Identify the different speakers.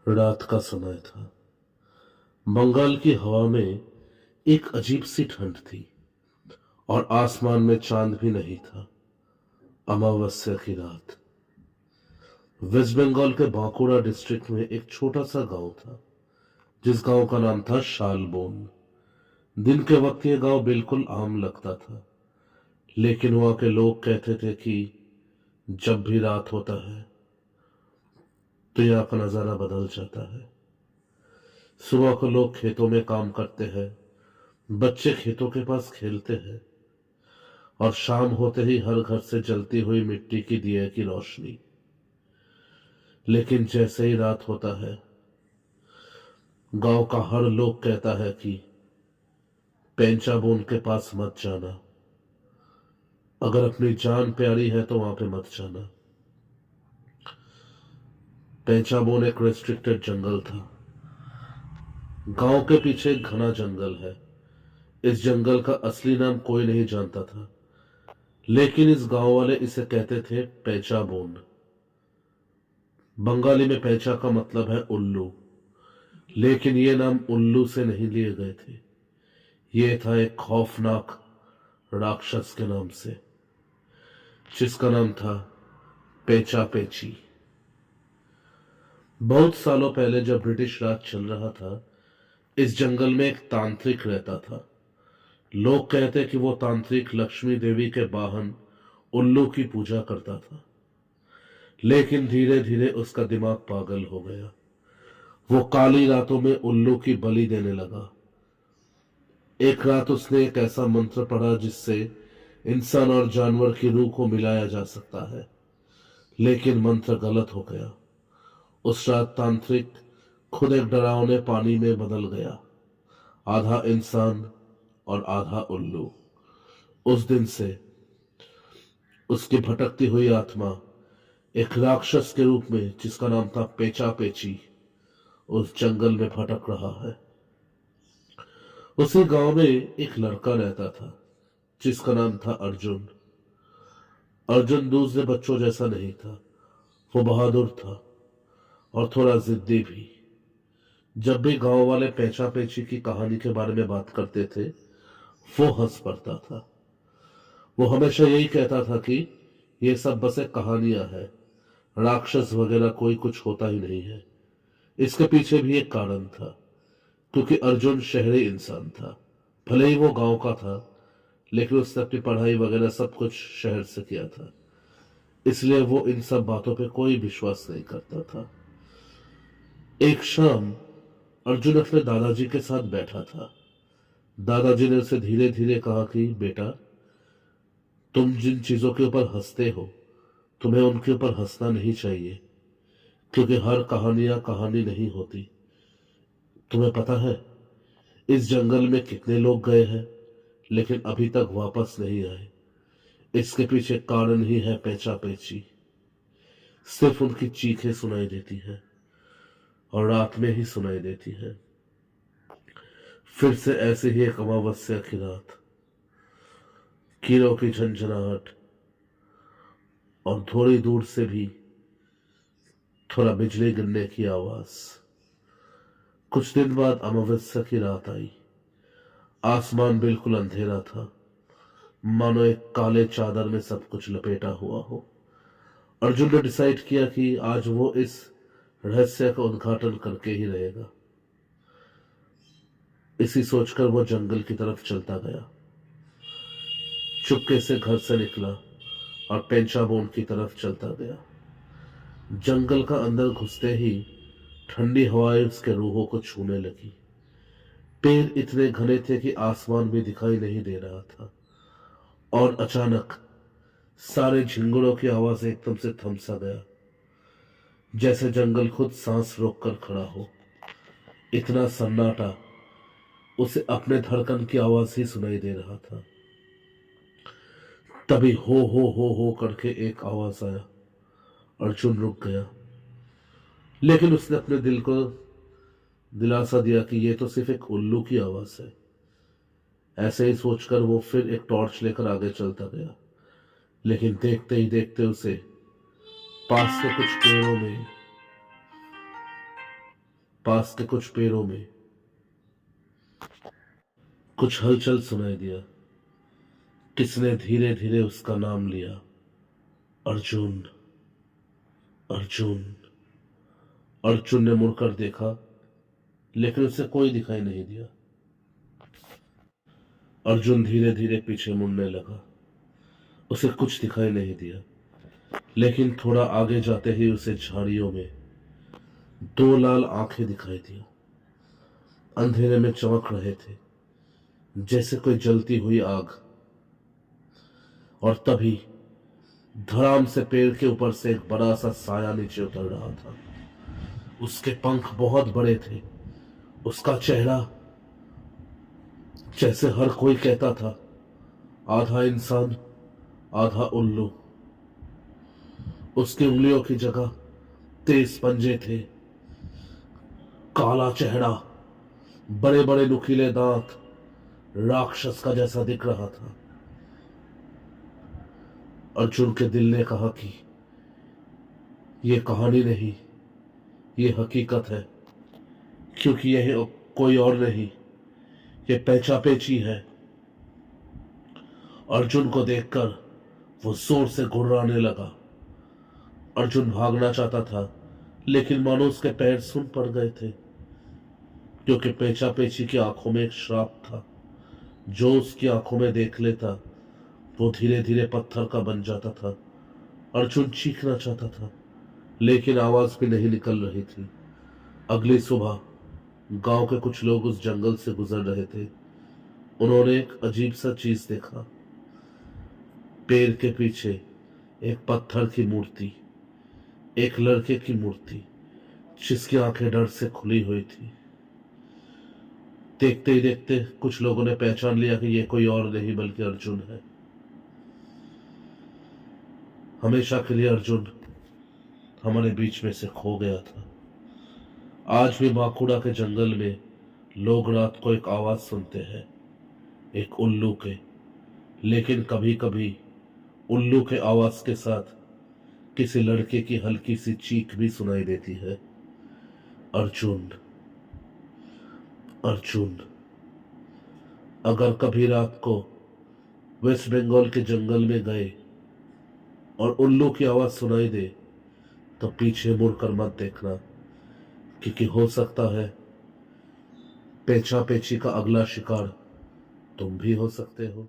Speaker 1: रात का समय था। बंगाल की हवा में एक अजीब सी ठंड थी और आसमान में चांद भी नहीं था। अमावस्या की रात। वेस्ट बंगाल के बांकुड़ा डिस्ट्रिक्ट में एक छोटा सा गांव था, जिस गांव का नाम था शालबोन। दिन के वक्त ये गांव बिल्कुल आम लगता था, लेकिन वहां के लोग कहते थे कि जब भी रात होता है तो यहाँ का नजारा बदल जाता है। सुबह को लोग खेतों में काम करते हैं, बच्चे खेतों के पास खेलते हैं और शाम होते ही हर घर से जलती हुई मिट्टी की दिए की रोशनी। लेकिन जैसे ही रात होता है, गांव का हर लोग कहता है कि पेंचाबोन के पास मत जाना। अगर अपनी जान प्यारी है तो वहां पे मत जाना। पेंचाबोन एक रेस्ट्रिक्टेड जंगल था। गांव के पीछे एक घना जंगल है। इस जंगल का असली नाम कोई नहीं जानता था, लेकिन इस गांव वाले इसे कहते थे पेंचाबोन। बंगाली में पेंचा का मतलब है उल्लू, लेकिन ये नाम उल्लू से नहीं लिए गए थे। ये था एक खौफनाक राक्षस के नाम से, जिसका नाम था पेचा पेची। बहुत सालों पहले जब ब्रिटिश राज चल रहा था, इस जंगल में एक तांत्रिक रहता था। लोग कहते कि वो तांत्रिक लक्ष्मी देवी के वाहन उल्लू की पूजा करता था, लेकिन धीरे धीरे उसका दिमाग पागल हो गया। वो काली रातों में उल्लू की बलि देने लगा। एक रात उसने एक ऐसा मंत्र पढ़ा जिससे इंसान और जानवर की रूह को मिलाया जा सकता है, लेकिन मंत्र गलत हो गया। उस रात तांत्रिक खुद एक डरावने पानी में बदल गया, आधा इंसान और आधा उल्लू। उस दिन से उसकी भटकती हुई आत्मा एक राक्षस के रूप में, जिसका नाम था पेचा पेची, उस जंगल में भटक रहा है। उसी गांव में एक लड़का रहता था, जिसका नाम था अर्जुन। अर्जुन दूसरे बच्चों जैसा नहीं था। वो बहादुर था और थोड़ा जिद्दी भी। जब भी गांव वाले पेचा पेची की कहानी के बारे में बात करते थे, वो हंस पड़ता था। वो हमेशा यही कहता था कि ये सब बस एक कहानियां है, राक्षस वगैरह कोई कुछ होता ही नहीं है। इसके पीछे भी एक कारण था, क्योंकि अर्जुन शहरी इंसान था। भले ही वो गांव का था, लेकिन उसने अपनी पढ़ाई वगैरह सब कुछ शहर से किया था, इसलिए वो इन सब बातों पे कोई विश्वास नहीं करता था। एक शाम अर्जुन अपने दादाजी के साथ बैठा था। दादाजी ने उसे धीरे धीरे कहा कि बेटा, तुम जिन चीजों के ऊपर हंसते हो, तुम्हें उनके ऊपर हंसना नहीं चाहिए, क्योंकि हर कहानियां कहानी नहीं होती। तुम्हें पता है इस जंगल में कितने लोग गए हैं, लेकिन अभी तक वापस नहीं आए। इसके पीछे कारण ही है पेचा पेची। सिर्फ उनकी चीखें सुनाई देती है और रात में ही सुनाई देती है। फिर से ऐसे ही एक अमावस्या की रात, कीड़ों की झंझनाहट और थोड़ी दूर से भी थोड़ा बिजली गिरने की आवाज। कुछ दिन बाद अमावस्या की रात आई। आसमान बिल्कुल अंधेरा था, मानो एक काले चादर में सब कुछ लपेटा हुआ हो। अर्जुन ने डिसाइड किया कि आज वो इस रहस्य का उद्घाटन करके ही रहेगा। इसी सोचकर वो जंगल की तरफ चलता गया। चुपके से घर से निकला और पेंचाबोन की तरफ चलता गया। जंगल का अंदर घुसते ही ठंडी हवाएं उसके रूहों को छूने लगी। पेड़ इतने घने थे कि आसमान भी दिखाई नहीं दे रहा था, और अचानक सारे झिंगुरों की आवाज से एकदम से थम सा गया, जैसे जंगल खुद सांस रोककर खड़ा हो। इतना सन्नाटा, उसे अपने धड़कन की आवाज ही सुनाई दे रहा था। तभी हो करके एक आवाज आया। अर्जुन रुक गया, लेकिन उसने अपने दिल को दिलासा दिया कि यह तो सिर्फ एक उल्लू की आवाज है। ऐसे ही सोचकर वो फिर एक टॉर्च लेकर आगे चलता गया, लेकिन देखते ही देखते उसे पास से कुछ पेड़ों में पास के कुछ पेड़ों में कुछ हलचल सुनाई दिया। किसने धीरे धीरे उसका नाम लिया, अर्जुन, अर्जुन। अर्जुन ने मुड़कर देखा, लेकिन उसे कोई दिखाई नहीं दिया। अर्जुन धीरे धीरे पीछे मुड़ने लगा। उसे कुछ दिखाई नहीं दिया, लेकिन थोड़ा आगे जाते ही उसे झाड़ियों में दो लाल आंखें दिखाई दी। अंधेरे में चमक रहे थे, जैसे कोई जलती हुई आग। और तभी धड़ाम से पेड़ के ऊपर से एक बड़ा सा साया नीचे उतर रहा था। उसके पंख बहुत बड़े थे। उसका चेहरा जैसे हर कोई कहता था, आधा इंसान आधा उल्लू। उसकी उंगलियों की जगह तेज पंजे थे, काला चेहरा, बड़े बड़े नुकीले दांत, राक्षस का जैसा दिख रहा था। अर्जुन के दिल ने कहा कि यह कहानी नहीं, यह हकीकत है, क्योंकि यह कोई और नहीं, यह पेचापेची है। अर्जुन को देखकर वो जोर से गुर्राने लगा। अर्जुन भागना चाहता था, लेकिन मानो उसके पैर सुन पड़ गए थे, क्योंकि पेचापेची की आंखों में एक श्राप था। जो उसकी आंखों में देख लेता वो धीरे धीरे पत्थर का बन जाता था। अर्जुन चीखना चाहता था, लेकिन आवाज भी नहीं निकल रही थी। अगली सुबह गांव के कुछ लोग उस जंगल से गुजर रहे थे। उन्होंने एक अजीब सा चीज देखा। पेड़ के पीछे एक पत्थर की मूर्ति, एक लड़के की मूर्ति, जिसकी आंखें डर से खुली हुई थी। देखते ही देखते कुछ लोगों ने पहचान लिया कि यह कोई और नहीं बल्कि अर्जुन है। हमेशा के लिए अर्जुन हमारे बीच में से खो गया था। आज भी माकुड़ा के जंगल में लोग रात को एक आवाज सुनते हैं, एक उल्लू के। लेकिन कभी कभी उल्लू के आवाज के साथ किसी लड़के की हल्की सी चीख भी सुनाई देती है, अर्जुन, अर्जुन। अगर कभी रात को वेस्ट बंगाल के जंगल में गए और उल्लू की आवाज सुनाई दे, तो पीछे मुड़कर मत देखना, क्योंकि हो सकता है पेचा पेची का अगला शिकार तुम भी हो सकते हो।